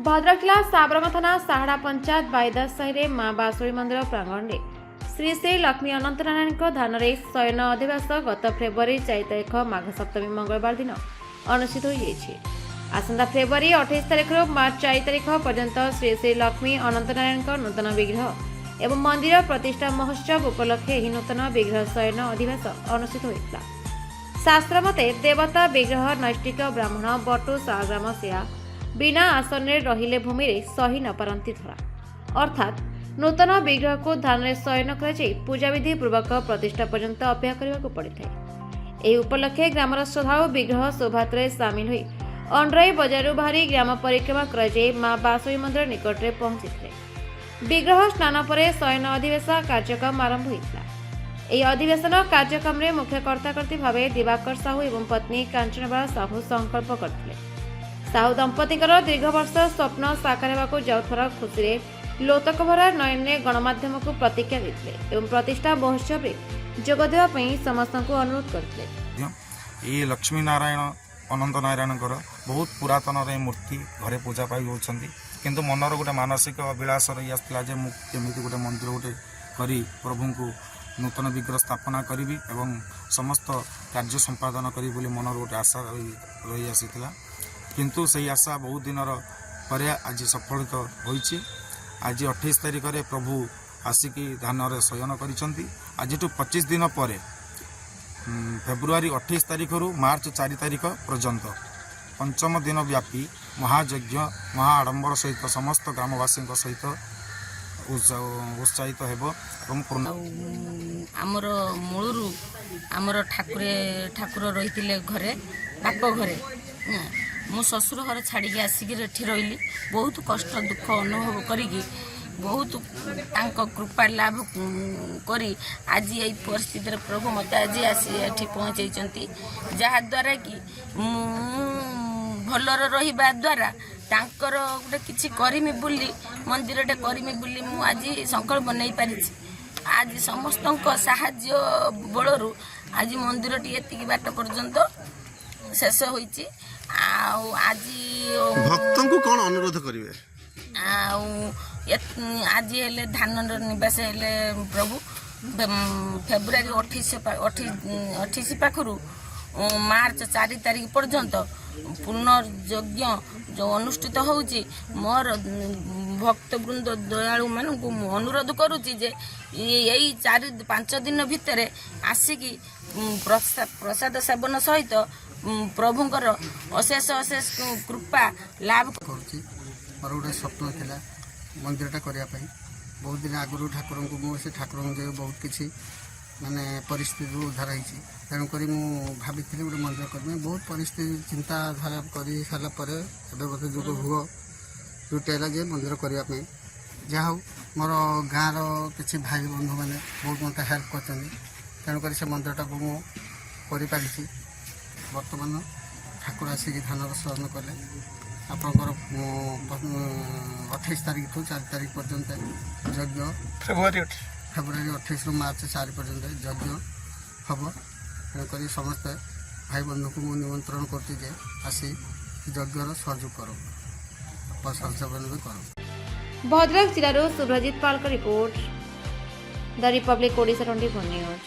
भद्रक जिला साबरमती थाना साहड़ा पंचायत बाईदास साहि मां बासुरी मंदिर प्रांगण में श्री श्री लक्ष्मी अनंत नारायण धान शयन अधिवास गत फेब्रुआरी 4 तारिख माघ सप्तमी मंगलवार दिन अनुष्ठित हो आसंता फेब्रुआरी 28 तारिख मार्च 4 तारिख पर्यंत श्री श्री लक्ष्मी अनंत नारायण नूतन विग्रह एवं मंदिर प्रतिष्ठा महोत्सव उपलक्षे यह नूतन विग्रह शयन अधिवास अनुष्ठित होता। शास्त्र मते देवता विग्रह नैष्टिक ब्राह्मण बटु साग्राम सिया बिना आसन रहिले भूमि सही न पारती धरा अर्थात नूतन विग्रह को धान शयन कर पूजाविधि पूर्वक प्रतिष्ठा पर्यंत अपेक्षा करने पड़े था। उपलक्षे ग्रामर श्रद्धालु विग्रह शोभायात्रा सामिल हुई अंडराई बजार बाहरी ग्राम परिक्रमा कर मां बासुरी मंदिर निकट में पहुंची विग्रह स्नान पर शयन अधिवेशन कार्यक्रम आरंभ होता। यह अधिवेशन कार्यक्रम में मुख्य कर्ताकर्ती भाव दिवाकर साहू एवं पत्नी कांचनबाला साहू संकल्प करते। साहू दंपति दीर्घ वर्ष स्वप्न साकार होगा जाऊथरा खुशी लोतकभरा नयन गणमाध्यम को प्रतिज्ञा देते एवं प्रतिष्ठा महोत्सव में जोग देवाई समस्त अनुरोध करते। ये लक्ष्मी नारायण अनंत नारायण बहुत पुरातन मूर्ति घरे पूजा पाई होती किंतु मनर गोटे मानसिक अभिलाष रही आसला केमी गोटे मंदिर गोटे करी प्रभु को नूतन विग्रह स्थापना करी एवं समस्त कार्य संपादन करी बोली मनर गोटे आशा रही आसीला किंतु से आशा बहुत दिन पर आज सफलित होइछि। आज 28 तारिख रे प्रभु आसिकी धान शयन करिसंती। आज 25 दिन पर फेब्रुआरी 28 तारिख रु मार्च 4 तारिख पर्यंत पंचम दिन व्यापी महायज्ञ महाआडंबर सहित समस्त ग्रामवासी सहित उत्साहित आमर मूलरू आमर ठाकुर रही घरे बाप घरे मो ससुर घर छाड़ी आसिक रही बहुत कष्ट दुख अनुभव करी बहुत कृपा लाभ करी आज यही परिस्थिति प्रभु मत आज आसी एठी पहुँचाई जहाद्वारा कि भलर रहिबा द्वारा तांकर गोटे किछि करिमि बोली मंदिरटे करिमि बोली मु आज संकल्प नहीं पारिछि। आज समस्त साहाय्य बलरू आज मंदिरटी एतिकी बाट पर्यंत शेष होइछि। आज भक्तों को कौन अनुरोध करिवे आज हेले धान निवास हेले प्रभु फेब्रुआरी 28 पाखरु मार्च 4 तारिख पर्यंत पुनर्यज्ञ जो अनुष्ठित होउची मोर भक्तवृंद दयालु मान को अनुरोध करुची जे यही 4-5 दिन भितर आसिकी प्रसाद सेवन सहित प्रभुंकर अशेष अशेष कृपा लाभ करुची। मोर गोटे स्वप्न थिला मंदिरटा करिया पई बहुत दिन आगु ठाकुर को मुझे ठाकुर बहुत किसी माने परिस्थिति उद्धार होती तेणुक भाभी गोटे मंदिर करमी बहुत परिस्थिति चिंताधारा कर सारापर मत जोग हुआ जुटेला जे मंदिर करने जहा मोर गाँव किसी भाई बंधु मैंने बहुत मत हेल्प कर तेणुक से मंदिरटा को मुझे बर्तमान ठाकुर आसिक धान शयन कले आपंकर 28 तारिख ठू 4 तारिख पर्यंत यज्ञ फेब्रुआरी 28 रु मार्च 4 पर्यंत यज्ञ हम तेणुक समस्ते भाई बंधु को मुझे निमंत्रण करती जे आसी यज्ञर सहयोग कर संचालन भी कर। भद्रक जिलार Subhrajit Pal report the Republic Odisha 24 news.